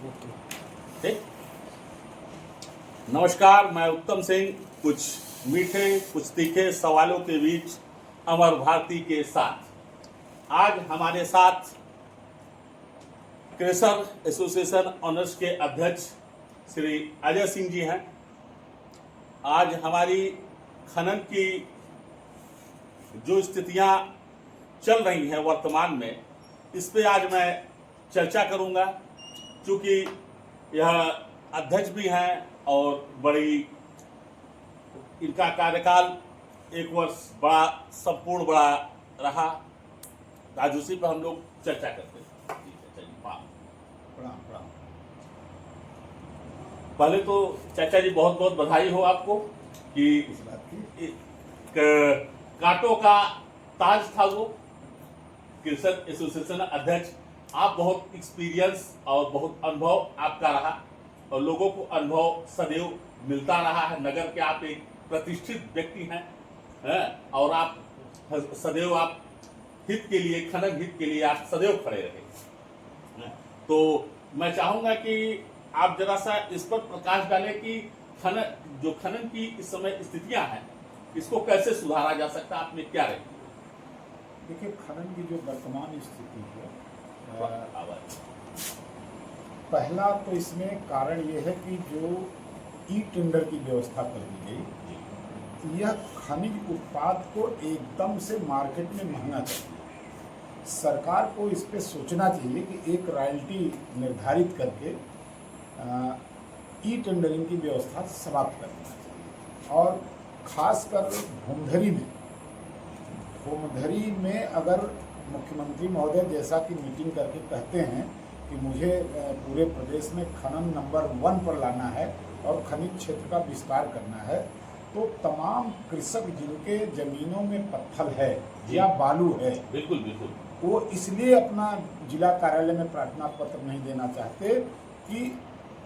ठीक। नमस्कार, मैं उत्तम सिंह कुछ मीठे कुछ तीखे सवालों के बीच अमर भारती के साथ आज हमारे साथ क्रेशर एसोसिएशन ऑनर्स के अध्यक्ष श्री अजय सिंह जी हैं। आज हमारी खनन की जो स्थितियां चल रही हैं वर्तमान में, इस पे आज मैं चर्चा करूंगा, क्योंकि यह अध्यक्ष भी हैं और बड़ी इनका कार्यकाल 1 वर्ष बड़ा संपूर्ण बड़ा रहा। आज उसी पर हम लोग चर्चा करते हैं। प्रणाम। पहले तो चाचा जी बहुत बहुत बधाई हो आपको कि इस बात की कांटों का ताज था वो क्रेशर एसोसिएशन अध्यक्ष। आप बहुत एक्सपीरियंस और बहुत अनुभव आपका रहा और लोगों को अनुभव सदैव मिलता रहा है। नगर के आप एक प्रतिष्ठित व्यक्ति हैं और आप सदैव आप हित के लिए, खनन हित के लिए आप सदैव खड़े रहे। तो मैं चाहूंगा कि आप जरा सा इस पर प्रकाश डालें कि खनन की इस समय स्थितियां हैं, इसको कैसे सुधारा जा सकता है, आपने क्या रही? देखिए, खनन की जो वर्तमान स्थिति है, पहला तो इसमें कारण ये है कि जो ई टेंडर की व्यवस्था कर दी गई, यह खनिज उत्पाद को एकदम से मार्केट में महंगा कर दिया। सरकार को इस पे सोचना चाहिए कि एक रॉयल्टी निर्धारित करके ई टेंडरिंग की व्यवस्था समाप्त करना चाहिए। और खासकर भूमधरी में अगर मुख्यमंत्री महोदय जैसा कि मीटिंग करके कहते हैं कि मुझे पूरे प्रदेश में खनन नंबर 1 पर लाना है और खनिज क्षेत्र का विस्तार करना है, तो तमाम कृषक जिनके जमीनों में पत्थर है या बालू है, बिल्कुल, वो इसलिए अपना जिला कार्यालय में प्रार्थना पत्र नहीं देना चाहते कि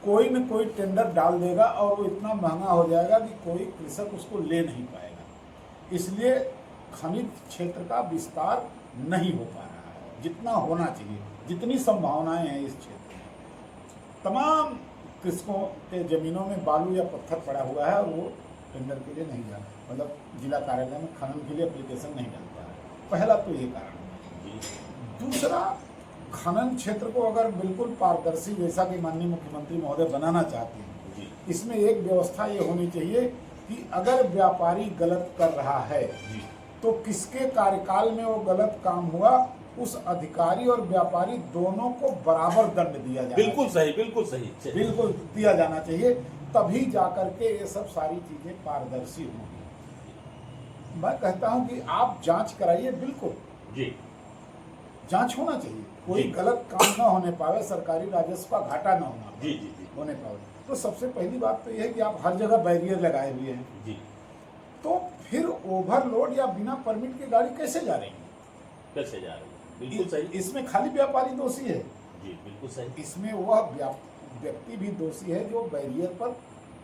कोई न कोई टेंडर डाल देगा और वो इतना महंगा हो जाएगा कि कोई कृषक उसको ले नहीं पाएगा। इसलिए खनिज क्षेत्र का विस्तार नहीं हो पा रहा है जितना होना चाहिए, जितनी संभावनाएं हैं इस क्षेत्र में। तमाम कृषकों के जमीनों में बालू या पत्थर पड़ा हुआ है और वो टेंडर के लिए नहीं जा, मतलब जिला कार्यालय में खनन के लिए एप्लीकेशन नहीं डाल पा रहा है। पहला तो ये कारण है। दूसरा, खनन क्षेत्र को अगर बिल्कुल पारदर्शी जैसा कि माननीय मुख्यमंत्री महोदय बनाना चाहते हैं, इसमें एक व्यवस्था ये होनी चाहिए कि अगर व्यापारी गलत कर रहा है तो किसके कार्यकाल में वो गलत काम हुआ, उस अधिकारी और व्यापारी दोनों को बराबर दंड दिया जाए। बिल्कुल सही बिल्कुल दिया जाना चाहिए, तभी जाकर के ये सब सारी चीजें पारदर्शी होंगी। मैं कहता हूं कि आप जांच कराइए, बिल्कुल जी, जांच होना चाहिए, कोई गलत काम ना होने पावे, सरकारी राजस्व का घाटा ना होना जी होने पावे। तो सबसे पहली बात तो यह है कि आप हर जगह बैरियर लगाए हुए हैं जी, तो फिर ओवरलोड या बिना परमिट की गाड़ी कैसे जा रही है? कैसे जा रही है? बिल्कुल सही। इसमें खाली व्यापारी दोषी है जी, बिल्कुल सही। इसमें वह व्यक्ति भी दोषी है जो बैरियर पर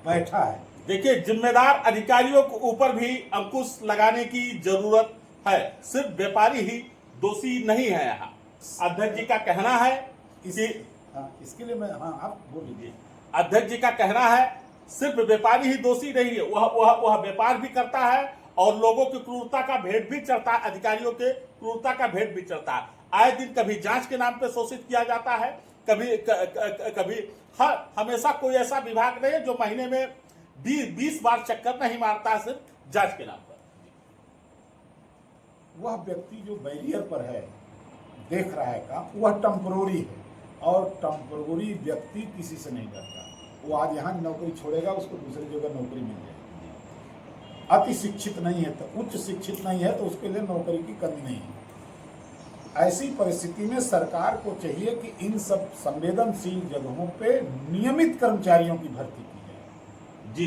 बैठा है। देखिए, जिम्मेदार अधिकारियों के ऊपर भी अंकुश लगाने की जरूरत है, सिर्फ व्यापारी ही दोषी नहीं है। यहाँ अध्यक्ष जी का कहना है इसके लिए मैं आप बोल लीजिए। अध्यक्ष जी का कहना है सिर्फ व्यापारी ही दोषी नहीं है, वह व्यापार भी करता है और लोगों की क्रूरता का भेंट भी चढ़ता है, अधिकारियों के क्रूरता का भेंट भी चढ़ता है। आए दिन कभी जांच के नाम पे शोषित किया जाता है, कभी हमेशा कोई ऐसा विभाग नहीं है जो महीने में 20 बार चक्कर नहीं मारता है सिर्फ जांच के नाम पर। वह व्यक्ति जो बैरियर पर है, देख रहा है काम, वह टेम्परोरी है और टेम्परोरी व्यक्ति किसी से नहीं डरता। वो आज यहाँ नौकरी छोड़ेगा, उसको दूसरी जगह नौकरी मिल जाएगी। अति शिक्षित नहीं है तो उच्च शिक्षित नहीं है तो उसके लिए नौकरी की कमी नहीं है। ऐसी परिस्थिति में सरकार को चाहिए कि इन सब संवेदनशील जगहों पे नियमित कर्मचारियों की भर्ती की जाए। जी,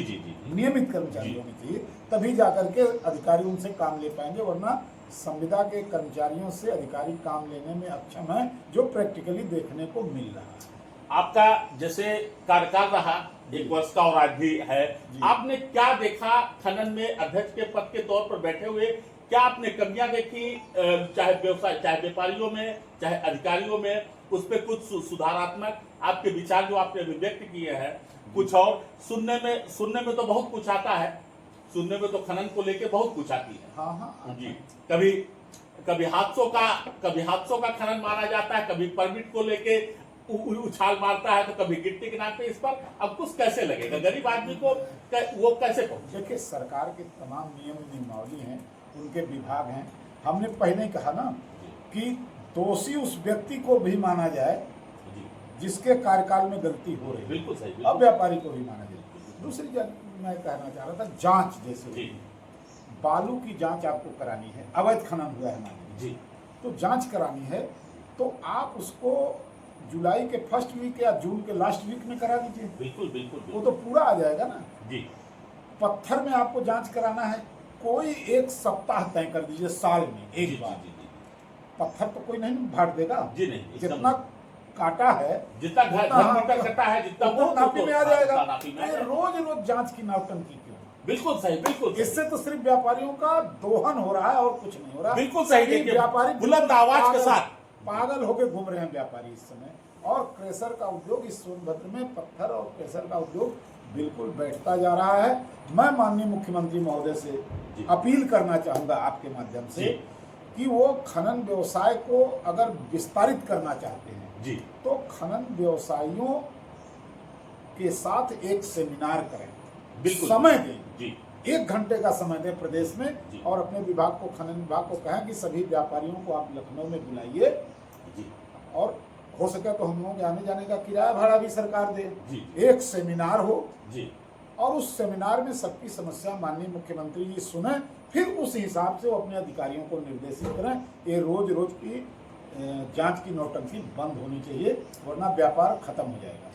नियमित कर्मचारी होने चाहिए, तभी जाकर के अधिकारी उनसे काम ले पाएंगे, वरना संविदा के कर्मचारियों से अधिकारी काम लेने में अक्षम है, जो प्रैक्टिकली देखने को मिल रहा है। आपका जैसे कार्यकाल रहा 1 वर्ष का और आज भी है, आपने क्या देखा खनन में अध्यक्ष के पद के तौर पर बैठे हुए? क्या आपने कमियां देखी, चाहे व्यवसाय, चाहे व्यापारियों में, चाहे अधिकारियों में? उस पर कुछ सुधारात्मक आपके विचार जो आपने अभिव्यक्त किए हैं, कुछ और सुनने में तो बहुत कुछ आता है, सुनने में तो खनन को लेके बहुत कुछ आती है। हाँ हाँ जी, कभी हादसों का खनन माना जाता है, कभी परमिट को लेके उछाल मारता है, तो कभी गिट्टी के नाम पे। इस पर अब कुछ कैसे लगेगा गरीब आदमी को, वो कैसे पहुंचे? देखिए, सरकार के तमाम नियम नियमावली हैं, उनके विभाग हैं। हमने पहले ही कहा ना कि दोषी उस व्यक्ति को भी माना जाए जिसके कार्यकाल में गलती हो रही है। बिल्कुल सही। अब व्यापारी को भी माना जाए। दूसरी मैं कहना चाह रहा था, जांच जैसे बालू की जांच आपको करानी है, अवैध खनन हुआ है मान लीजिए, तो जांच करानी है, तो आप उसको जुलाई के फर्स्ट वीक या जून के लास्ट वीक में करा दीजिए। बिल्कुल बिल्कुल, वो तो पूरा आ जाएगा ना जी। पत्थर में आपको जांच कराना है, कोई एक सप्ताह तय कर दीजिए साल में एक बार। पत्थर तो कोई नहीं भाट देगा जी, नहीं। जितना काटा है, जितना घर कटा है, जितना वो नापी में आ जाएगा। रोज रोज जांच की नौटंकी क्यों? बिल्कुल सही, बिल्कुल। इससे तो सिर्फ व्यापारियों का दोहन हो रहा है और कुछ नहीं हो रहा। बिल्कुल सही। व्यापारी बुलंद आवाज के साथ पागल होके घूम रहे हैं व्यापारी इस समय। और क्रेशर का उद्योग इस सोनभद्र में, पत्थर और क्रेशर का उद्योग बिल्कुल बैठता जा रहा है। मैं माननीय मुख्यमंत्री महोदय से अपील करना चाहूंगा आपके माध्यम से कि वो खनन व्यवसाय को अगर विस्तारित करना चाहते हैं जी, तो खनन व्यवसायियों के साथ एक सेमिनार करें, बिल्कुल समय दें जी, 1 घंटे का समय दें प्रदेश में, और अपने विभाग को, खनन विभाग को कहें कि सभी व्यापारियों को आप लखनऊ में बुलाइए, और हो सके तो हम लोगों के आने जाने का किराया भाड़ा भी सरकार दे। एक सेमिनार हो जी, और उस सेमिनार में सबकी समस्या माननीय मुख्यमंत्री जी सुने, फिर उस हिसाब से वो अपने अधिकारियों को निर्देशित करें। ये रोज रोज की जांच की नौटंकी बंद होनी चाहिए, वरना व्यापार खत्म हो जाएगा।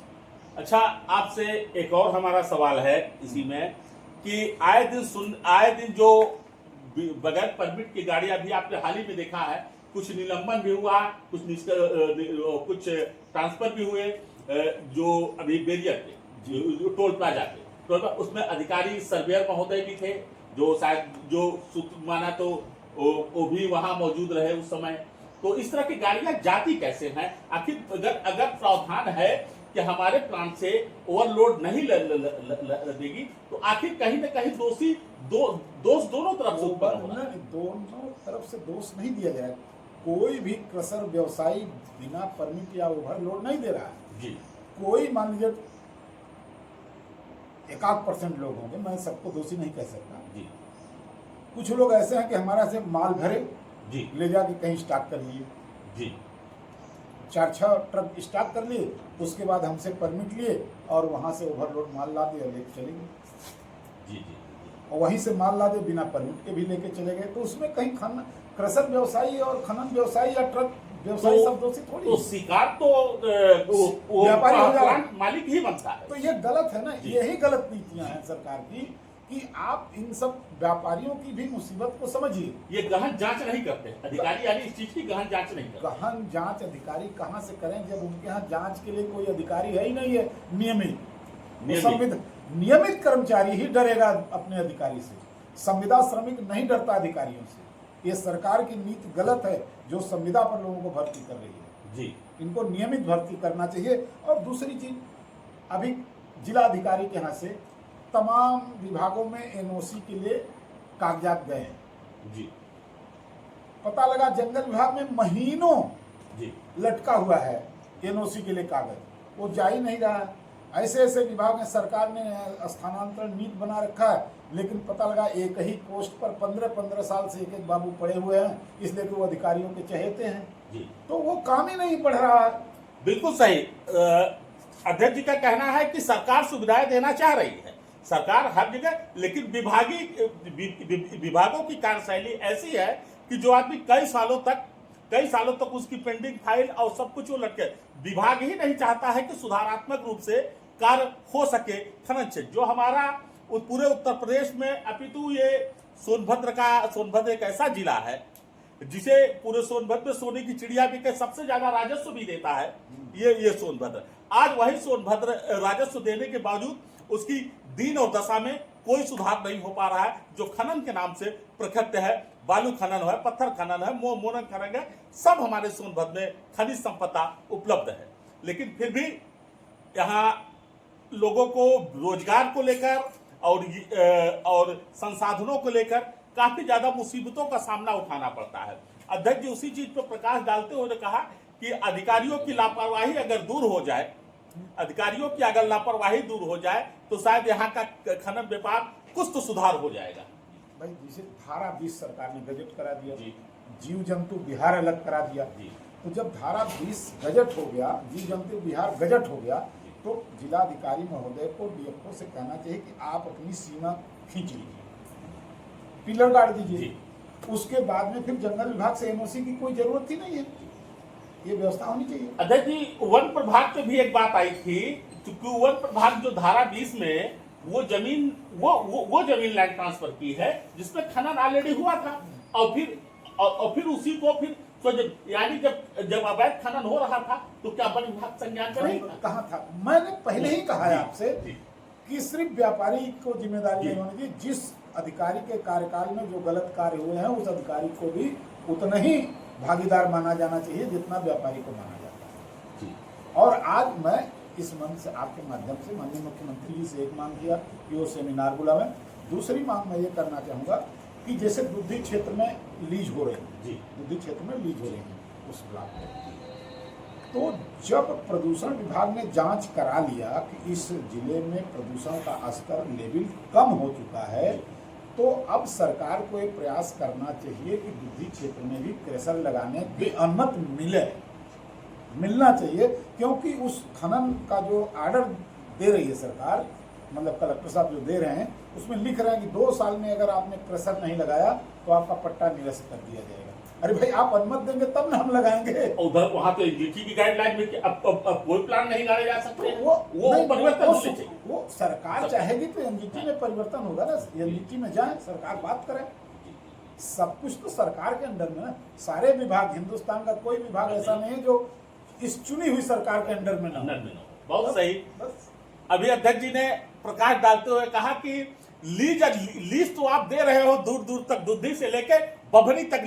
अच्छा, आपसे एक और हमारा सवाल है इसी में कि आए दिन जो बगैर परमिट की गाड़ियां भी आपने हाल ही में देखा है, कुछ निलंबन भी हुआ, कुछ ट्रांसफर भी हुए, जो अभी बैरियर पे, टोल प्लाजा पे, उसमें अधिकारी सर्वेयर महोदय भी थे, जो शायद माना तो वो भी वहां मौजूद रहे उस समय। तो इस तरह की गाड़ियां जाती कैसे हैं? आखिर अगर प्रावधान है कि हमारे प्लांट से ओवरलोड नहीं लगेगी, तो आखिर कहीं न कहीं दोष दोनों तरफ से उत्पन्न हो रहा है। दोनों तरफ से दोष नहीं दिया जाए। कोई भी क्रशर व्यवसायी बिना परमिट या ओवरलोड नहीं दे रहा है जी। कोई मान लीजिए 1% लोग होंगे, मैं सबको दोषी नहीं कह सकता जी। कुछ लोग ऐसे हैं कि हमारा से माल भरे जी, ले जाके कहीं स्टॉक कर लिए जी, 4-6 ट्रक स्टॉक कर लिए, उसके बाद हमसे परमिट लिए और वहां से ओवरलोड माल ला दिया, लेके चले गए। जी, जी, और वहीं से माल ला दे बिना परमिट के भी लेके चले गए। तो उसमें कहीं क्रशर व्यवसायी और खनन व्यवसायी या ट्रक व्यवसायी सब दोषी थोड़ी। तो शिकार तो व्यापारी हो जाएगा, प्लांट मालिक ही बनता है। तो ये गलत है ना, यही गलत नीतियां हैं सरकार की कि आप इन सब व्यापारियों की भी मुसीबत को समझिए। ये गहन जांच नहीं करते अधिकारी, यानी इस चीज की गहन जांच नहीं करते। गहन जांच अधिकारी कहां से करें जब उनके यहाँ जांच के लिए कोई अधिकारी है ही नहीं है नियमित। नियमित कर्मचारी ही डरेगा अपने अधिकारी से, संविदा श्रमिक नहीं डरता अधिकारियों से। ये सरकार की नीति गलत है जो संविदा पर लोगों को भर्ती कर रही है जी। इनको नियमित भर्ती करना चाहिए। और दूसरी चीज, अभी जिलाधिकारी के यहाँ से तमाम विभागों में एनओसी के लिए कागजात गए हैं जी। पता लगा जंगल विभाग में महीनों जी लटका हुआ है एनओसी के लिए कागज, वो जा ही नहीं रहा। ऐसे ऐसे विभाग में सरकार ने स्थानांतरण नीति बना रखा है, लेकिन पता लगा एक ही पोस्ट पर 15-15 साल से एक बाबू पड़े हुए हैं, इसलिए कि वो अधिकारियों के चहेते हैं जी। तो वो काम ही नहीं बढ़ रहा है। बिल्कुल सही। अध्यक्ष जी का कहना है कि सरकार सुविधाएं देना चाह रही है, सरकार हर जगह, लेकिन विभागों की कार्यशैली ऐसी है कि जो आदमी कई सालों तक उसकी पेंडिंग फाइल और सब कुछ वो लटके। विभाग ही नहीं चाहता है कि सुधारात्मक रूप से कार्य हो सके खनन क्षेत्र जो हमारा पूरे उत्तर प्रदेश में, अपितु ये सोनभद्र एक ऐसा जिला है जिसे पूरे सोनभद्र में सोने की चिड़िया भी के सबसे ज्यादा राजस्व भी देता है ये सोनभद्र। आज वही सोनभद्र राजस्व देने के बावजूद उसकी दीन और दशा में कोई सुधार नहीं हो पा रहा है, जो खनन के नाम से प्रख्यात है। बालू खनन है, पत्थर खनन है, मोरंग खनन है, सब हमारे सोनभद्र में खनिज संपदा उपलब्ध है। लेकिन फिर भी यहाँ लोगों को रोजगार को लेकर और संसाधनों को लेकर काफी ज्यादा मुसीबतों का सामना उठाना पड़ता है। अध्यक्ष जी उसी चीज पर प्रकाश डालते हुए कहा कि अधिकारियों की लापरवाही अगर दूर हो जाए, अधिकारियों की अगर लापरवाही दूर हो जाए तो शायद यहाँ का खनन व्यापार कुछ तो सुधार हो जाएगा। भाई जिसे धारा 20 सरकार ने गजट करा दिया, जी। जीव जंतु बिहार अलग करा दिया, जी। तो जब धारा 20 गजट हो गया, जीव जंतु बिहार गजट हो गया, तो जिलाधिकारी महोदय को डीएफओ से कहना चाहिए कि आप अपनी सीमा खींच लीजिए, पिलर गाड़ दीजिए। उसके बाद में फिर जंगल विभाग से एनओसी की कोई जरूरत ही नहीं है, ये व्यवस्था होनी चाहिए। अध्यक्ष जी वन प्रभाग पे भी एक बात आई थी, क्योंकि वन प्रभाग जो धारा 20 में वो जमीन जमीन लैंड ट्रांसफर की है जिसमें खनन ऑलरेडी हुआ था, और फिर उसी को फिर तो यानी जब अवैध खनन हो रहा था तो क्या वन विभाग संज्ञान करेगा? कहा था, मैंने पहले ही कहा है आपसे कि सिर्फ व्यापारी को जिम्मेदारी नहीं होनी चाहिए, जिस अधिकारी के कार्यकाल में जो गलत कार्य हुए हैं उस अधिकारी को भी उतना ही भागीदार माना जाना चाहिए जितना व्यापारी को माना जाता है। और आज मैं इस मंच से आपके माध्यम से माननीय मुख्यमंत्री जी से एक मांग किया कि वो सेमिनार बुलावें। दूसरी मांग मैं ये करना चाहूँगा कि जैसे बुद्धि क्षेत्र में लीज हो रही है, बुद्धि क्षेत्र में लीज हो रही है उस ब्लॉक में, तो जब प्रदूषण विभाग ने जांच करा लिया कि इस जिले में प्रदूषण का स्तर लेवल कम हो चुका है, तो अब सरकार को एक प्रयास करना चाहिए कि बुद्धि क्षेत्र में भी क्रेशर लगाने की अनुमति मिलना चाहिए, क्योंकि उस खनन का जो ऑर्डर दे रही है सरकार, मतलब कलेक्टर साहब जो दे रहे हैं, उसमें लिख रहे हैं कि 2 साल में अगर आपने क्रेशर नहीं लगाया तो आपका पट्टा निरस्त कर दिया जाएगा। अरे भाई आप अनुमति देंगे तब ना हम लगाएंगे। उधर वहां तो एनजीटी की गाइडलाइन में कि अब कोई प्लान नहीं गाड़े जा सकते, वो परिवर्तन होने चाहिए। वो सरकार चाहेगी तो एनजीटी में परिवर्तन होगा ना, एनजीटी में जाए सरकार बात करे, सब कुछ तो सरकार के अंडर में ना, सारे विभाग, हिंदुस्तान का कोई विभाग ऐसा नहीं है जो इस चुनी हुई सरकार के अंडर में ना। बहुत सही। अभी अध्यक्ष जी ने प्रकाश डालते हुए कहा कि लीज तो आप दे रहे हो दूर दूर तक, दुद्धि से लेके बभनी तक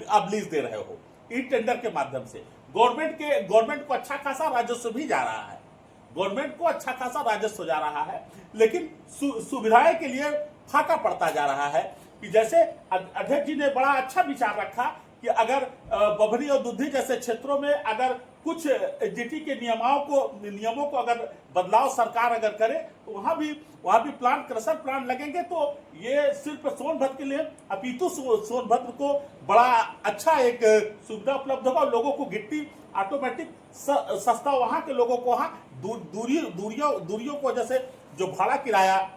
आप लीज दे रहे हो ई टेंडर के माध्यम से। गवर्नमेंट को अच्छा खासा राजस्व भी जा रहा है, गवर्नमेंट को अच्छा खासा राजस्व जा रहा है, लेकिन सुविधाएं के लिए फाका पड़ता जा रहा है। कि जैसे अध्यक्ष जी ने बड़ा अच्छा विचार रखा कि अगर बभनी और दुद्धि जैसे क्षेत्रों में अगर कुछ जीटी के नियमों को अगर बदलाव सरकार अगर करे तो वहां भी प्लांट, क्रशर प्लांट लगेंगे, तो ये सिर्फ सोनभद्र के लिए अपितु सोनभद्र को बड़ा अच्छा एक सुविधा उपलब्ध होगा। और लोगों को गिट्टी ऑटोमेटिक सस्ता, वहां के लोगों को वहां दूरियों को जैसे जो भाड़ा किराया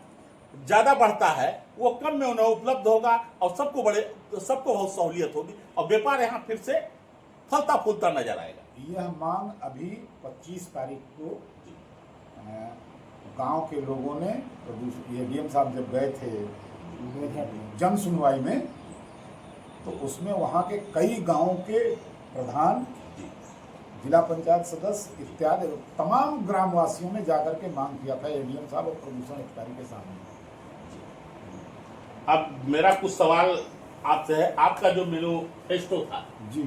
ज्यादा बढ़ता है वो कम में उन्हें उपलब्ध होगा और सबको बहुत सहूलियत होगी और व्यापार यहाँ फिर से फलता फूलता नजर आएगा। यह मांग अभी 25 तारीख को गांव के लोगों ने, एडीएम साहब जब गए थे जन सुनवाई में, तो उसमें वहां के कई गांवों के प्रधान, जिला पंचायत सदस्य इत्यादि तमाम ग्रामवासियों ने जाकर के मांग किया था एडीएम साहब और प्रदूषण अधिकारी के सामने। अब मेरा कुछ सवाल आपसे है। आपका जो मैनिफेस्टो था जी,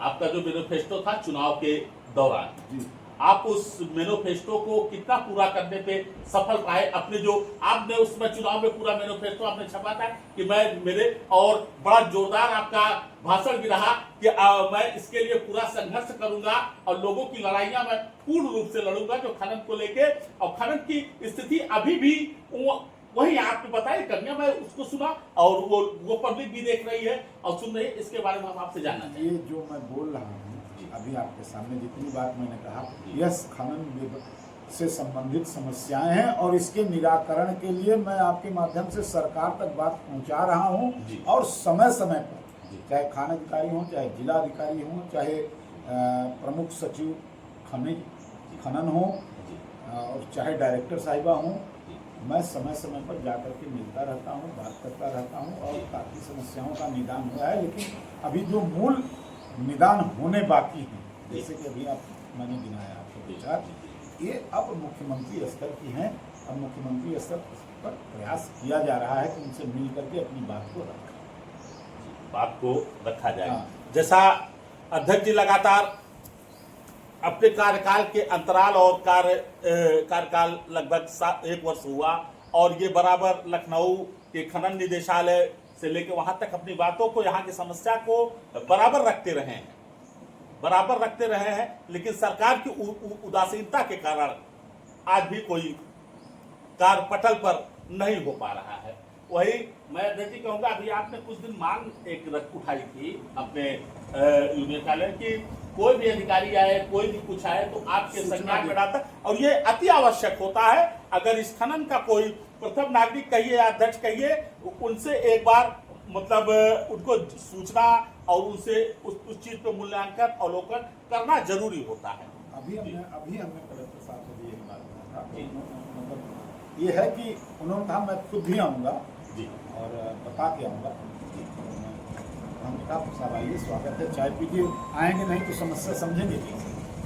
आपका जो मैनिफेस्टो था चुनाव के दौरान जी, आप उस मैनिफेस्टो को कितना पूरा करने पे सफल पाए? अपने जो आपने उसमें चुनाव में पूरा मैनिफेस्टो आपने छपा था कि मेरे और बड़ा जोरदार आपका भाषण भी रहा कि मैं इसके लिए पूरा संघर्ष करूंगा और लोगों की लड़ाइयां मैं पूर्ण रूप से लड़ूंगा जो खनन को लेके, और खनन की स्थिति अभी भी वही आपने बताया कन्या, मैं उसको सुना और वो पब्लिक भी देख रही है और सुन रही है। इसके बारे में हम आपसे जानना चाहिए। ये जो मैं बोल रहा हूँ अभी आपके सामने, जितनी बात मैंने कहा, यह खनन से संबंधित समस्याएं हैं और इसके निराकरण के लिए मैं आपके माध्यम से सरकार तक बात पहुंचा रहा हूं। और समय समय पर चाहे खान अधिकारी हों, चाहे जिला अधिकारी हों, चाहे प्रमुख सचिव खनन हो और चाहे डायरेक्टर साहिबा हों, मैं समय समय पर जाकर के मिलता रहता हूं, बात करता रहता हूं और काफ़ी समस्याओं का निदान हुआ है। लेकिन अभी जो मूल निदान होने बाकी हैं, जैसे कि अभी मैंने गिनाया आपको विचार, ये अब मुख्यमंत्री स्तर की हैं। अब मुख्यमंत्री स्तर पर प्रयास किया जा रहा है कि उनसे मिल करके अपनी बात को रखें। बात को रखा जाए। हाँ। जैसा अध्यक्ष जी लगातार अपने कार्यकाल के अंतराल और कार्यकाल लगभग 1 वर्ष हुआ और ये बराबर लखनऊ के खनन निदेशालय से लेकर वहां तक अपनी बातों को, यहाँ की समस्या को बराबर रखते रहे हैं, लेकिन सरकार की उदासीनता के कारण आज भी कोई कार्य पटल पर नहीं हो पा रहा है। वही मैं अध्यक्ष जी कहूँगा, अभी आपने कुछ दिन मांग एक उठाई थी अपने यूनियन कार्यालय की, कोई भी अधिकारी आए, कोई भी कुछ आए तो आपके संज्ञान में डालता, और ये अति आवश्यक होता है। अगर इस खनन का कोई प्रथम नागरिक कहिए या अध्यक्ष कहिए, उनसे एक बार मतलब उनको सूचना और उनसे उस चीज पर मूल्यांकन अवलोकन करना जरूरी होता है। अभी हमने कलेक्टर साहब से भी यही बात कहा था, मतलब ये है कि उन्होंने कहा मैं खुद भी आऊँगा जी और बता के आऊँगा। हमने कहा साहब आइए, स्वागत है, चाय पीजिए, आएंगे नहीं तो समस्या समझेंगे कि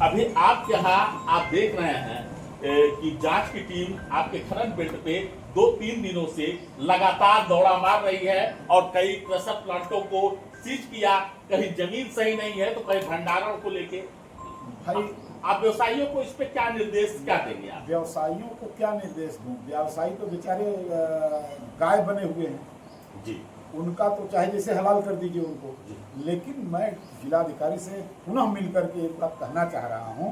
अभी आप यहाँ आप देख रहे हैं कि जांच की टीम आपके खनन बेल्ट पे 2-3 दिनों से लगातार दौड़ा मार रही है और कई क्रशर प्लांटों को सीज किया, कहीं जमीन सही नहीं है तो कहीं भंडारण को लेके। भाई आप व्यवसायियों को इस पे क्या निर्देश क्या देंगे आप? व्यवसायियों को क्या निर्देश दूं? व्यवसायी तो बेचारे गाय बने हुए हैं जी, उनका तो चाहे जैसे हलाल कर दीजिए उनको, लेकिन मैं जिलाधिकारी से पुनः मिलकर के एक बात कहना चाह रहा हूं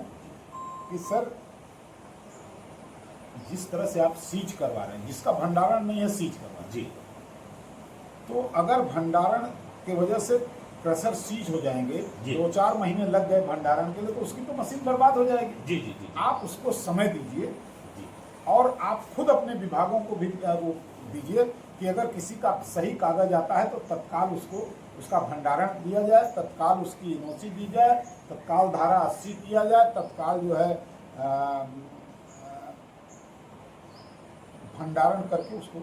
कि सर, जिस तरह से आप सीज करवा रहे हैं, जिसका भंडारण नहीं है सीज करवा रहे हैं, जी, तो अगर भंडारण के वजह से क्रशर सीज हो जाएंगे, 2-4 महीने लग गए भंडारण के लिए, तो उसकी तो मशीन बर्बाद हो जाएगी। जी जी जी, आप उसको समय दीजिए और आप खुद अपने विभागों को भी वो दीजिए कि अगर किसी का सही कागज आता है तो तत्काल उसको उसका भंडारण दिया जाए, तत्काल उसकी एनओसी दी जाए, तत्काल धारा 80 किया जाए, तत्काल जो है भंडारण करके उसको,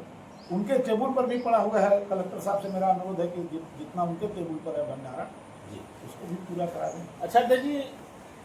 उनके टेबल पर भी पड़ा हुआ है। कलेक्टर साहब से मेरा अनुरोध है कि जितना उनके टेबल पर है भंडारण, उसको भी पूरा करा दें। अच्छा अध्यक्ष जी,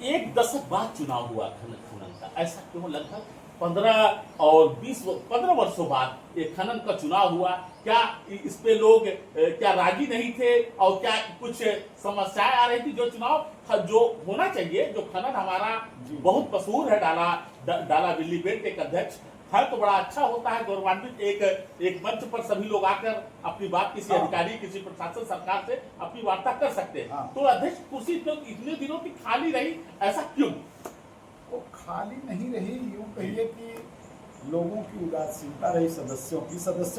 1 दशक बाद चुनाव हुआ खनन का, ऐसा क्यों? लगभग 15 वर्षों बाद ये खनन का चुनाव हुआ, क्या इस पे लोग क्या राजी नहीं थे और क्या कुछ समस्याएं आ रही थी? जो चुनाव जो होना चाहिए, जो खनन हमारा बहुत मशहूर है, डाला बिल्ली बेल्ट, एक अध्यक्ष है तो बड़ा अच्छा होता है, गौरवान्वित एक मंच पर सभी लोग आकर अपनी बात किसी अधिकारी, किसी प्रशासन, सरकार से अपनी वार्ता कर सकते हैं। तो अध्यक्ष कुर्सी तो इतने दिनों की खाली रही, ऐसा क्यों? वो खाली नहीं रही, यूं कहिए कि लोगों की उदासीनता रही, सदस्यों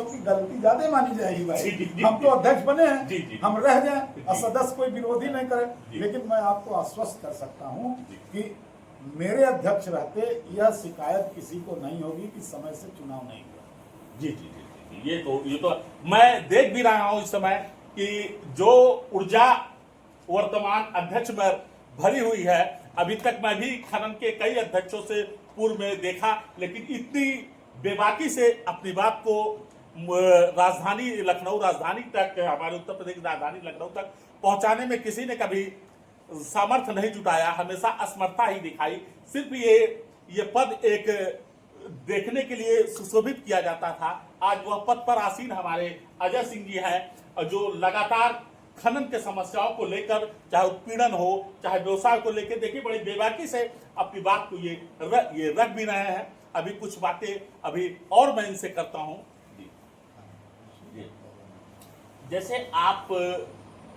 की गलती ज्यादा मानी जाएगी भाई। हम तो अध्यक्ष बने हैं, हम रह जाएं और सदस्य कोई विरोधी नहीं करे, लेकिन मैं आपको आश्वस्त कर सकता हूं कि मेरे अध्यक्ष रहते यह शिकायत किसी को नहीं होगी कि समय से चुनाव नहीं हुआ। जी जी जी जी, ये तो मैं देख भी रहा हूं इस समय कि जो ऊर्जा वर्तमान अध्यक्ष में भरी हुई है, अभी तक मैं भी खनन के कई अध्यक्षों से पूर्व में देखा, लेकिन इतनी बेबाकी से अपनी बात को राजधानी लखनऊ, राजधानी तक, हमारे उत्तर प्रदेश की राजधानी लखनऊ तक पहुंचाने में किसी ने कभी सामर्थ्य नहीं जुटाया, हमेशा असमर्थता ही दिखाई। सिर्फ ये पद एक देखने के लिए सुशोभित किया जाता था। आज वह पद पर आसीन हमारे अजय सिंह जी हैं, जो लगातार खनन के समस्याओं को लेकर, चाहे उत्पीड़न हो, चाहे व्यवसाय को लेकर, देखिए बड़ी बेबाकी से अपनी बात को ये रख भी रहे हैं। अभी कुछ बातें अभी और मैं इनसे करता हूं। जैसे आप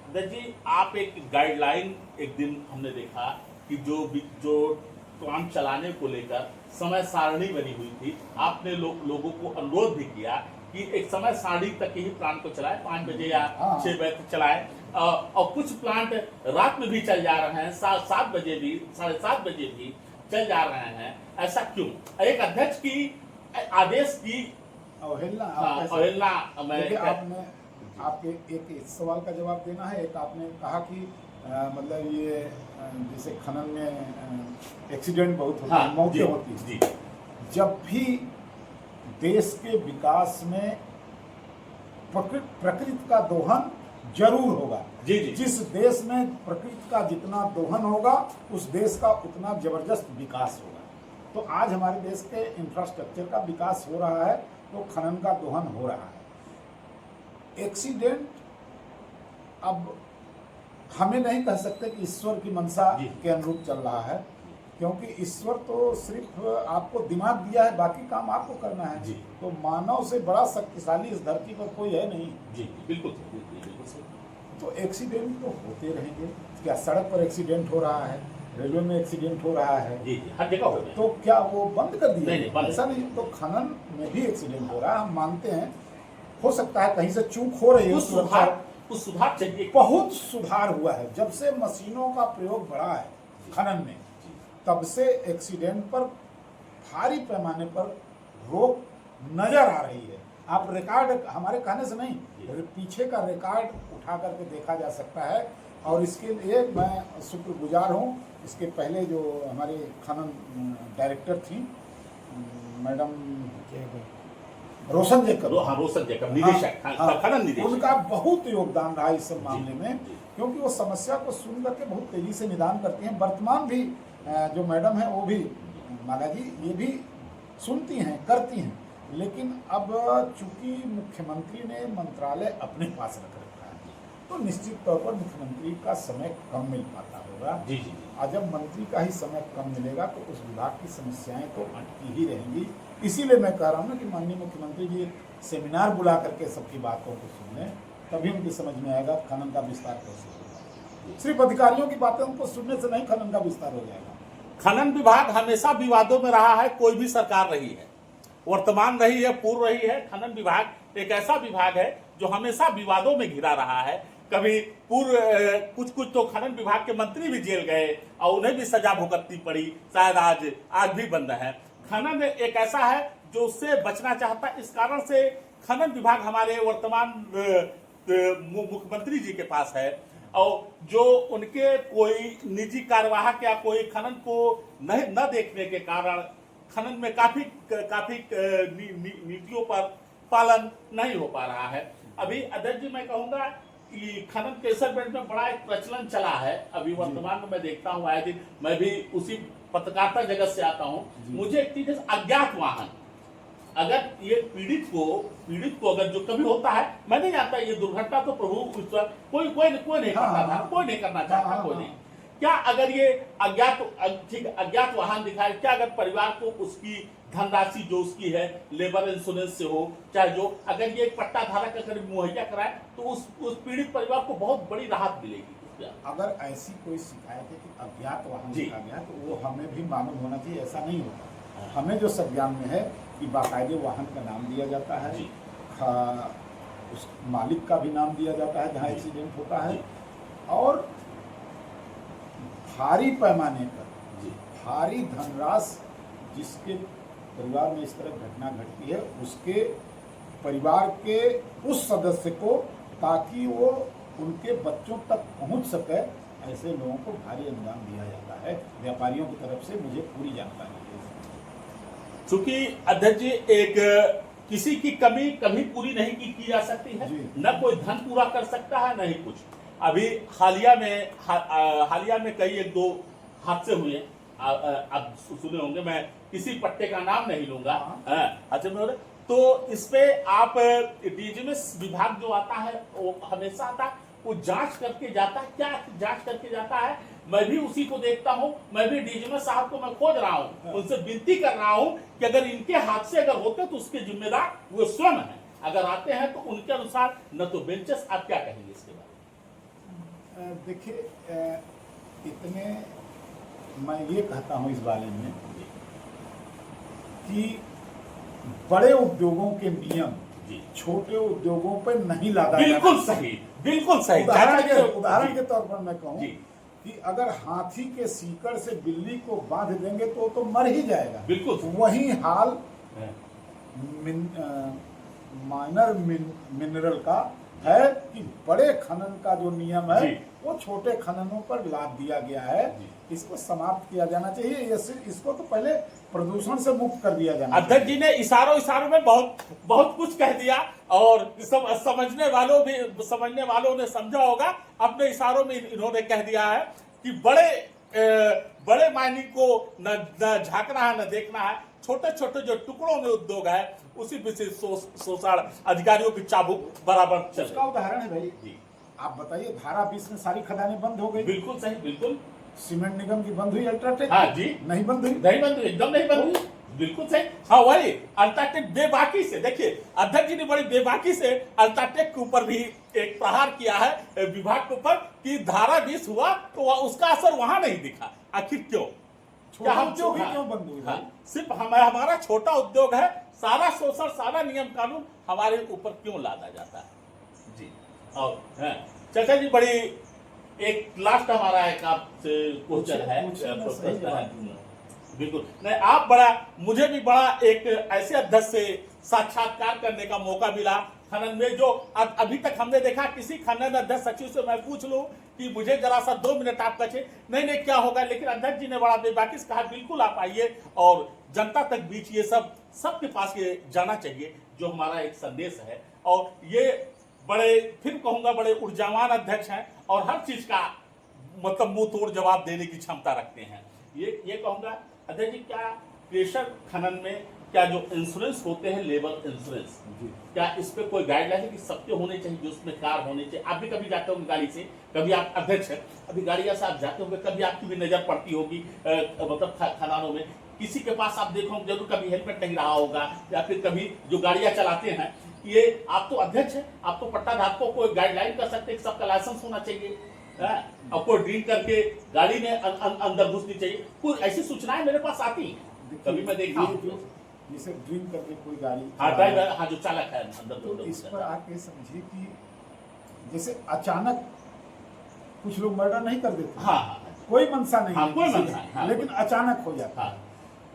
जी, आप एक गाइडलाइन एक दिन हमने देखा कि जो काम चलाने को लेकर समय सारणी बनी हुई थी, आपने लोगों को अनुरोध भी किया कि एक समय सारणी तक ही प्लांट को चलाए, 5 बजे या 6 बजे तक चलाए, और कुछ प्लांट रात में भी चल जा रहे हैं, 7 बजे भी, 7:30 बजे भी चल जा रहे हैं, ऐसा क्यों? एक अध्यक्ष की आदेश की अवहेलना आपने आपके एक इस सवाल का जवाब देना है। एक आपने कहा कि मतलब ये जैसे खनन में एक्सीडेंट बहुत होते हैं, मौतें होती हैं। जब भी देश के विकास में प्रकृति का दोहन जरूर होगा, जिस देश में प्रकृति का जितना दोहन होगा उस देश का उतना जबरदस्त विकास होगा। तो आज हमारे देश के इंफ्रास्ट्रक्चर का विकास हो रहा है, तो खनन का दोहन हो रहा है। एक्सीडेंट अब हमें नहीं कह सकते कि ईश्वर की मंशा जी। के अनुरूप चल रहा है, क्योंकि ईश्वर तो सिर्फ आपको दिमाग दिया है, बाकी काम आपको करना है। जी। तो मानव से बड़ा शक्तिशाली इस धरती पर कोई है नहीं। जी बिल्कुल सही, बिल्कुल सही। तो एक्सीडेंट तो होते रहेंगे। क्या सड़क पर एक्सीडेंट हो रहा है, रेलवे में एक्सीडेंट हो रहा है, जी जी, हर जगह हो रहे हैं। तो क्या वो बंद कर दिया? नहीं, बंद ऐसा नहीं। तो खनन में भी एक्सीडेंट हो रहा है, हम मानते हैं। हो सकता है कहीं से चूक हो रही है, कुछ सुधार चाहिए। बहुत सुधार हुआ है जब से मशीनों का प्रयोग बढ़ा है खनन में, तब से एक्सीडेंट पर भारी पैमाने पर रोक नजर आ रही है। आप रिकॉर्ड हमारे कहने से नहीं, पीछे का रिकॉर्ड उठा करके देखा जा सकता है। और इसके लिए मैं शुक्रगुजार हूँ। इसके पहले जो हमारे खनन डायरेक्टर थी मैडम रोशन जेकब, हाँ, रोशन जेकब निदेशक, खनन निदेशक, उनका बहुत योगदान रहा इस सब मामले में, क्योंकि वो समस्या को सुन करके बहुत तेजी से निदान करती हैं। वर्तमान भी जो मैडम है वो भी, माला जी, ये भी सुनती हैं, करती हैं। लेकिन अब चूंकि मुख्यमंत्री ने मंत्रालय अपने पास रख रखा है, तो निश्चित तौर पर मुख्यमंत्री का समय कम मिल पाता होगा। जी जी। और जब मंत्री का ही समय कम मिलेगा तो उस विभाग की समस्याएं तो अटकी ही रहेंगी। इसीलिए मैं कह रहा हूँ ना कि माननीय मुख्यमंत्री जी सेमिनार बुला करके सबकी बातों को सुन लें, तभी उनकी समझ में आएगा खनन का विस्तार कैसे होगा। सिर्फ अधिकारियों की बातें उनको सुनने से नहीं खनन का विस्तार हो जाएगा। खनन विभाग हमेशा विवादों में रहा है, कोई भी सरकार रही है, वर्तमान रही है, पूर्व रही है। खनन विभाग एक ऐसा विभाग है जो हमेशा विवादों में घिरा रहा है। कभी पूर्व कुछ तो खनन विभाग के मंत्री भी जेल गए और उन्हें भी सजा भुगतनी पड़ी, शायद आज भी बंद है। खनन एक ऐसा है जो उससे बचना चाहता है। इस कारण से खनन विभाग हमारे वर्तमान मुख्यमंत्री जी के पास है, और जो उनके कोई निजी कार्यवाहक या कोई खनन को न देखने के कारण खनन में काफी नीतियों पर पालन नहीं हो पा रहा है। अभी अध्यक्ष जी, मैं कहूंगा कि खनन केसर बेल्ट में बड़ा एक प्रचलन चला है अभी वर्तमान में। मैं देखता हूँ आए दिन, मैं भी उसी पत्रकारिता जगत से आता हूँ। मुझे एक चीज, अज्ञात वाहन, अगर ये पीड़ित को अगर जो कभी होता है, मैं नहीं जानता ये दुर्घटना तो प्रभु कोई नहीं करता था, कोई नहीं करना चाहता, कोई नहीं। क्या अगर ये अज्ञात वाहन दिखाए, क्या अगर परिवार को उसकी धनराशि जो उसकी है लेबर इंश्योरेंस से हो, चाहे जो, अगर ये पट्टा धारक अगर मुहैया कराए तो उस पीड़ित परिवार को बहुत बड़ी राहत मिलेगी। अगर ऐसी कोई शिकायत है कि अज्ञात वाहन दिखा गया तो वो हमें भी मालूम होना चाहिए। ऐसा नहीं होता। हमें जो संज्ञान में है कि बाकायदे वाहन का नाम दिया जाता है, उस मालिक का भी नाम दिया जाता है जहाँ एक्सीडेंट होता है, और भारी पैमाने पर भारी धनराशि जिसके परिवार में इस तरह घटना घटती है उसके परिवार के उस सदस्य को, ताकि वो उनके बच्चों तक पहुंच सके, ऐसे लोगों को भारी अनुदान दिया जाता है व्यापारियों की तरफ से। मुझे पूरी जानकारी है। चूंकि अध्यक्ष जी, एक किसी की कमी कभी पूरी नहीं की जा सकती है, न कोई धन पूरा कर सकता है, न ही कुछ। अभी हालिया में कई एक दो हादसे हुए, आप सुने होंगे, मैं किसी पट्टे का नाम नहीं लूंगा। अच्छा, तो इस पे आप डीजीएमएस विभाग जो आता है वो हमेशा आता है, वो जांच करके जाता है। क्या जांच करके जाता है? मैं भी उसी को देखता हूँ। मैं भी डीजीएमएस साहब को मैं खोज रहा हूँ, उनसे विनती कर रहा हूँ कि अगर इनके हादसे अगर होते तो उसके जिम्मेदार वो स्वयं है। अगर आते हैं तो उनके अनुसार न तो बेंचेस। आप क्या कहेंगे इसके बारे में? देखिए, इतने मैं ये कहता हूँ इस बारे में कि बड़े उद्योगों के नियम छोटे उद्योगों पर नहीं लादा। बिल्कुल सही, बिल्कुल सही। उदाहरण के तौर पर मैं कहूँ कि अगर हाथी के सीकड़ से बिल्ली को बांध देंगे तो मर ही जाएगा। बिल्कुल वही हाल माइनर मिनरल का है कि बड़े खनन का जो नियम है वो छोटे खननों पर लाद दिया गया है। इसको समाप्त किया जाना चाहिए। इसको तो पहले प्रदूषण से मुक्त कर दिया जाना। अध्यक्ष जी ने इशारों में बहुत कुछ कह दिया, और समझने वालों ने समझा होगा। अपने इशारों में इन्होंने कह दिया है कि बड़े मायने को न झांकना है न देखना है। छोटे छोटे जो टुकड़ों में उद्योग है उसी विशेष शोषण अधिकारियों की चाबुक बराबर चल। उसका उदाहरण है भाई, आप बताइए, धारा 20 में सारी खदानें बंद हो गई, बिल्कुल सही, बिल्कुल। सीमेंट निगम की बंद हुई, अल्ट्राटेक हाँ जी, नहीं बंद हुई। नहीं बंद हुई, एकदम नहीं बंद हुई, बिल्कुल सही। हाँ वही अल्ट्राटेक बेबाकी से, देखिए अध्यक्ष जी ने बड़ी बेबाकी से अल्ट्राटेक के ऊपर भी एक प्रहार किया है विभाग के ऊपर कि धारा 20 हुआ तो उसका असर वहां नहीं दिखा। आखिर क्यों? क्या हम उद्योग ही हाँ, क्यों बंद हुई? हाँ, सिर्फ हमारा छोटा उद्योग है, सारा शोषण, सारा नियम कानून हमारे ऊपर क्यों लादा जाता है जी। और हाँ, चाचा जी बड़ी एक लास्ट हमारा एक आपसे क्वेश्चन है, प्रश्न है। बिल्कुल नहीं, आप बड़ा, मुझे भी बड़ा एक ऐसे अध्यक्ष से साक्षात्कार करने का मौका मिला खनन में, जो अभी तक हमने देखा किसी खनन अध्यक्ष सचिव से मैं पूछ लूं कि मुझे जरा सा 2 मिनट आप कहे, नहीं नहीं क्या होगा, लेकिन अध्यक्ष जी ने बड़ा बेबाकी से कहा बिल्कुल आप आइए और जनता तक बीच ये सब सबके पास ये जाना चाहिए, जो हमारा एक संदेश है। और ये बड़े, फिर कहूंगा बड़े ऊर्जावान अध्यक्ष हैं और हर चीज का मतलब मुंह तोड़ जवाब देने की क्षमता रखते हैं। ये कहूंगा अध्यक्ष जी, क्या प्रेशर खनन में क्या जो इंश्योरेंस होते हैं, लेबर इंश्योरेंस, क्या इस पे कोई गाइडलाइन है कि सबके होने चाहिए, जो उसमें कार होने चाहिए? आप भी कभी जाते होंगे गाड़ी से, कभी आप अध्यक्ष हैं, अभी गाड़िया से आप जाते होंगे, कभी आपकी भी नजर पड़ती होगी मतलब खदानों में किसी के पास आप देखो जरूर कभी हेलमेट नहीं रहा होगा, या फिर कभी जो गाड़ियां चलाते हैं, ये आप तो अध्यक्ष हैं, आप तो पट्टा धारकों को गाइडलाइन कर सकते हैं, सबका लाइसेंस होना चाहिए, और कोई ड्रिंक करके गाड़ी में अंदर घुसनी चाहिए, कुछ ऐसी सूचनाएं मेरे पास आती हैं, कभी मैं देखा हूँ। जैसे ड्रिंक करके कोई गाड़ी, हाँ ड्राइवर, हाँ जो चालक है अंदर, तो इस पर आके समझिए कि जैसे अचानक कुछ लोग मर्डर नहीं कर देते, हाँ, कोई मंशा नहीं, हाँ, कोई मंशा, हाँ, लेकिन अचानक हो जाता है। हाँ,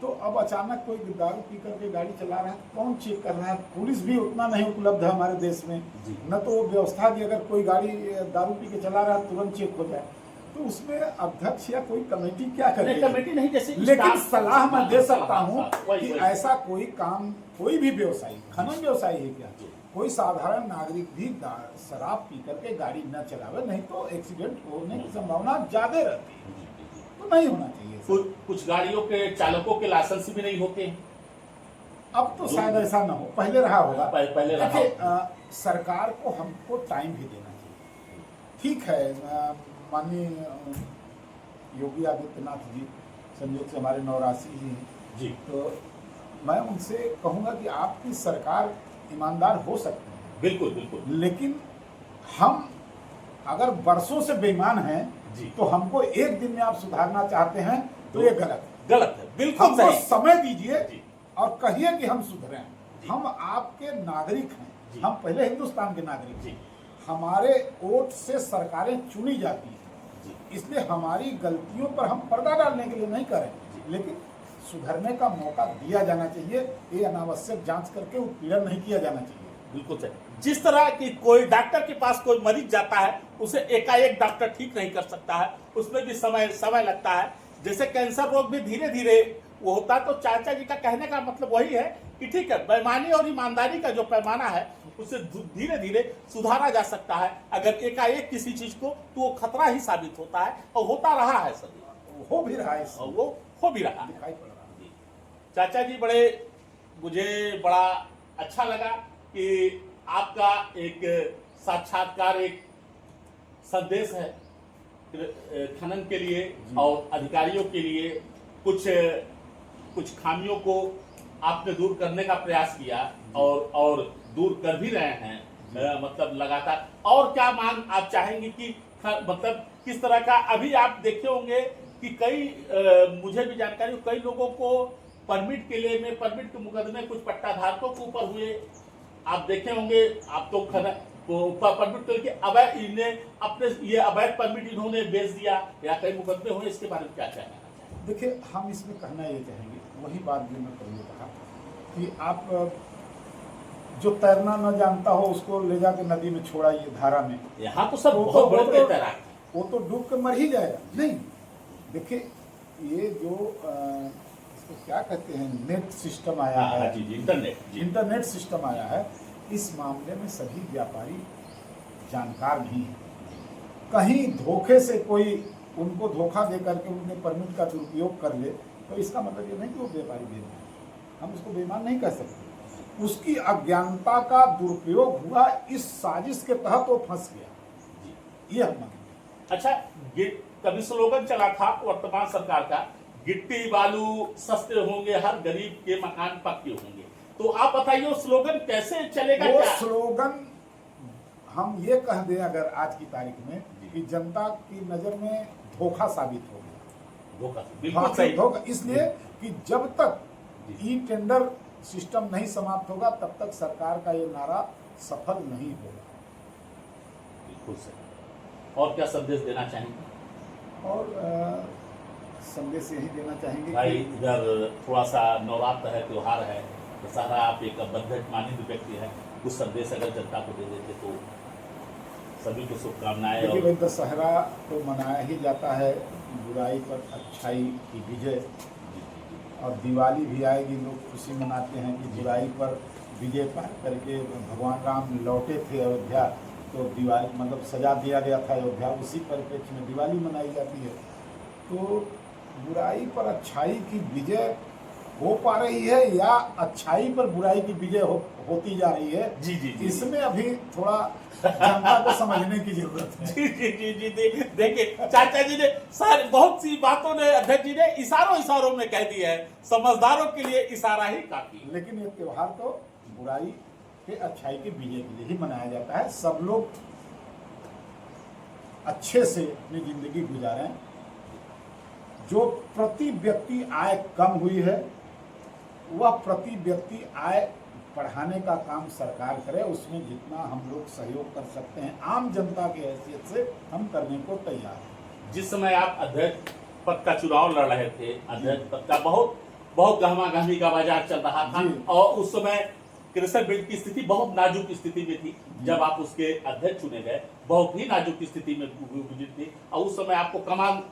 तो अब अचानक कोई दारू पी करके गाड़ी चला रहा है, कौन चेक कर रहा है? पुलिस भी उतना नहीं उपलब्ध है हमारे देश में, न तो वो व्यवस्था की अगर कोई गाड़ी दारू पी के चला रहा है तुरंत चेक हो जाए, तो उसमें अध्यक्ष या कोई कमेटी क्या करे? कमेटी नहीं, जैसे लेकिन सलाह मैं दे सकता हूँ कि वही। ऐसा कोई काम, कोई भी व्यवसायी, खनन व्यवसायी है क्या, कोई साधारण नागरिक भी शराब पी करके गाड़ी न चलावे, नहीं तो एक्सीडेंट होने की संभावना ज्यादा रहती है, तो नहीं होना चाहिए। कुछ गाड़ियों के चालकों के लाइसेंस भी नहीं होते हैं, अब तो शायद ऐसा ना हो, पहले रहा होगा, पहले रहा होगा। सरकार को हमको टाइम भी देना चाहिए। ठीक है, माननीय योगी आदित्यनाथ जी संयोग से हमारे नवराशि जी हैं जी, तो मैं उनसे कहूँगा कि आपकी सरकार ईमानदार हो सकती है, बिल्कुल बिल्कुल, लेकिन हम अगर बरसों से बेईमान हैं जी, तो हमको एक दिन में आप सुधारना चाहते हैं तो ये गलत है, बिल्कुल हमको सही। समय दीजिए जी, और कहिए कि हम सुधरें, हम आपके नागरिक हैं, हम पहले हिंदुस्तान के नागरिक जी, हमारे वोट से सरकारें चुनी जाती हैं, इसलिए हमारी गलतियों पर हम पर्दा डालने के लिए नहीं करें, लेकिन सुधरने का मौका दिया जाना चाहिए। ये अनावश्यक जांच करके उत्पीड़न नहीं किया जाना चाहिए। बिल्कुल सही। जिस तरह की कोई डॉक्टर के पास कोई मरीज जाता है, उसे एकाएक डॉक्टर ठीक नहीं कर सकता है, उसमें भी समय लगता है। जैसे कैंसर रोग भी धीरे धीरे वो होता है। तो चाचा जी का कहने का मतलब वही है कि ठीक है, बेईमानी और ईमानदारी का जो पैमाना है उसे धीरे धीरे सुधारा जा सकता है। अगर एकाएक किसी चीज को, तो वो खतरा ही साबित होता है और होता रहा है सभी, हो भी रहा है, और वो हो भी रहा है। दिखाई पड़ रहा है। चाचा जी मुझे बड़ा अच्छा लगा कि आपका एक साक्षात्कार, एक संदेश है खनन के लिए और अधिकारियों के लिए। कुछ खामियों को आपने दूर करने का प्रयास किया और दूर कर भी रहे हैं, मतलब लगातार। और क्या मांग आप चाहेंगे कि मतलब किस तरह का, अभी आप देखे होंगे कि कई मुझे भी जानकारी, कई लोगों को परमिट के लिए में परमिट के मुकदमे कुछ पट्टाधारकों के ऊपर हुए, आप देखे होंगे। आप तो परमिट करके अवैध, इन्हें अपने ये अवैध परमिट इन्होंने बेच दिया, या कई मुकदमे हुए, इसके बारे में क्या कहना है? देखिए, हम इसमें कहना ये चाहेंगे, वही बात जो मैं पहले कहा कि आप जो तैरना न जानता हो उसको ले जाके नदी में छोड़ाइए, धारा में। यहाँ तो सब बहुत बड़े तैराक, वो तो डूब के मर ही जाएगा। नहीं, देखिए ये जो इसको क्या कहते हैं, नेट सिस्टम आया है, इंटरनेट सिस्टम आया है, इस मामले में सभी व्यापारी जानकार नहीं है। कहीं धोखे से कोई उनको धोखा दे करके उनके परमिट का दुरुपयोग कर ले, तो इसका मतलब ये नहीं कि वो व्यापारी बेईमान है, हम उसको बेईमान नहीं कह सकते। उसकी अज्ञानता का दुरुपयोग हुआ, इस साजिश के तहत वो फंस गया। ये हम मांगेंगे। अच्छा, ये कभी स्लोगन चला था वर्तमान सरकार का, गिट्टी बालू सस्ते होंगे, हर गरीब के मकान पक्के होंगे। तो आप बताइए वो स्लोगन कैसे चलेगा? वो क्या स्लोगन हम ये कह दें अगर आज की तारीख में कि जनता की नजर में धोखा साबित हो गया। धोखा, बिल्कुल सही। धोखा इसलिए कि जब तक ई टेंडर सिस्टम नहीं समाप्त होगा तब तक सरकार का ये नारा सफल नहीं होगा। बिल्कुल सही। और क्या संदेश देना चाहेंगे? और संदेश यही देना चाहेंगे भाई, कि इधर थोड़ा सा नवरात्र है, त्योहार है, दशहरा, आप एक बद्ध मानिंद व्यक्ति है, कुछ संदेश अगर जनता को दे देते तो सभी को शुभकामनाएं। देखिए और भाई, दशहरा तो मनाया ही जाता है बुराई पर अच्छाई की विजय, और दिवाली भी आएगी, लोग खुशी मनाते हैं कि बुराई पर विजय पा करके भगवान राम लौटे थे अयोध्या, तो दिवाली मतलब सजा दिया गया था अयोध्या, उसी परिप्रेक्ष्य में दिवाली मनाई जाती है। तो बुराई पर अच्छाई की विजय हो पा रही है या अच्छाई पर बुराई की विजय होती जा रही है, जी जी जी, इसमें अभी थोड़ा जनता को समझने की जरूरत है। जी जी जी जी देखिए, चाचा जी ने सारी बहुत सी बातों ने अध्यक्ष जी ने इशारों में कह दिया है, समझदारों के लिए इशारा ही काफी है। लेकिन ये त्योहार तो बुराई के अच्छाई के विजय के लिए ही मनाया जाता है। सब लोग अच्छे से अपनी जिंदगी गुजारें। जो प्रति व्यक्ति आय कम हुई है वह प्रति व्यक्ति आय बढ़ाने का काम सरकार करे, उसमें जितना हम लोग सहयोग कर सकते हैं आम जनता के हैसियत से हम करने को तैयार हैं। जिस समय आप अध्यक्ष पद का चुनाव लड़ रहे थे, अध्यक्ष पद का बहुत गहमा गहमी का बाजार चल रहा था, और उस समय कृषक बिल की स्थिति बहुत नाजुक स्थिति में थी। जब आप उसके अध्यक्ष चुने गए, बहुत ही नाजुक स्थिति में गुजरी थी, और उस समय आपको कमान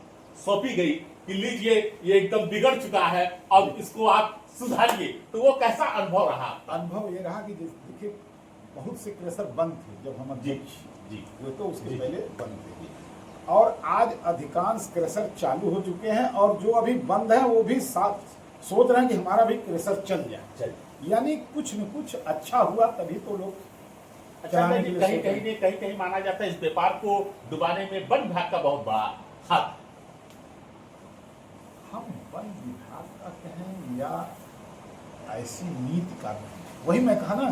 सौंपी गई कि लीजिए ये एकदम बिगड़ चुका है, अब इसको आप सुधारिए, तो वो कैसा अनुभव रहा? अनुभव ये रहा कि देखिए बहुत से क्रशर बंद थे जब हम अध्यक्ष जी हुए, तो उसके पहले बंद थे, और आज अधिकांश क्रशर चालू हो चुके हैं, और जो अभी बंद है वो भी साथ सोच रहे हैं कि हमारा भी क्रशर चल जाए। यानी कुछ न कुछ अच्छा हुआ तभी तो लोग अच्छा, कहीं माना जाता है इस व्यापार को डुबाने में वन विभाग का बहुत बड़ा हाथ। हम वन विभाग का कहें या ऐसी नीति का, वही मैं कहा ना,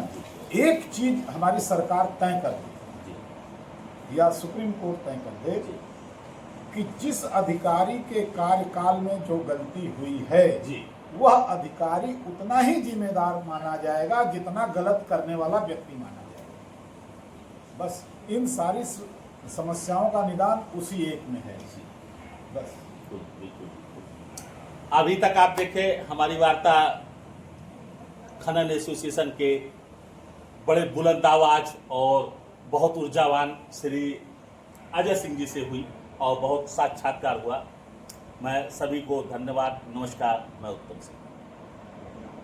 एक चीज हमारी सरकार तय कर दे या सुप्रीम कोर्ट तय कर दे कि जिस अधिकारी के कार्यकाल में जो गलती हुई है जी, वह अधिकारी उतना ही जिम्मेदार माना जाएगा जितना गलत करने वाला व्यक्ति माना जाएगा। बस इन सारी समस्याओं का निदान उसी एक में है। बस बिल्कुल। अभी तक आप देखें हमारी वार्ता खनन एसोसिएशन के बड़े बुलंद आवाज और बहुत ऊर्जावान श्री अजय सिंह जी से हुई, और बहुत साक्षात्कार हुआ। मैं सभी को धन्यवाद, नमस्कार। मैं उत्तम सिंह।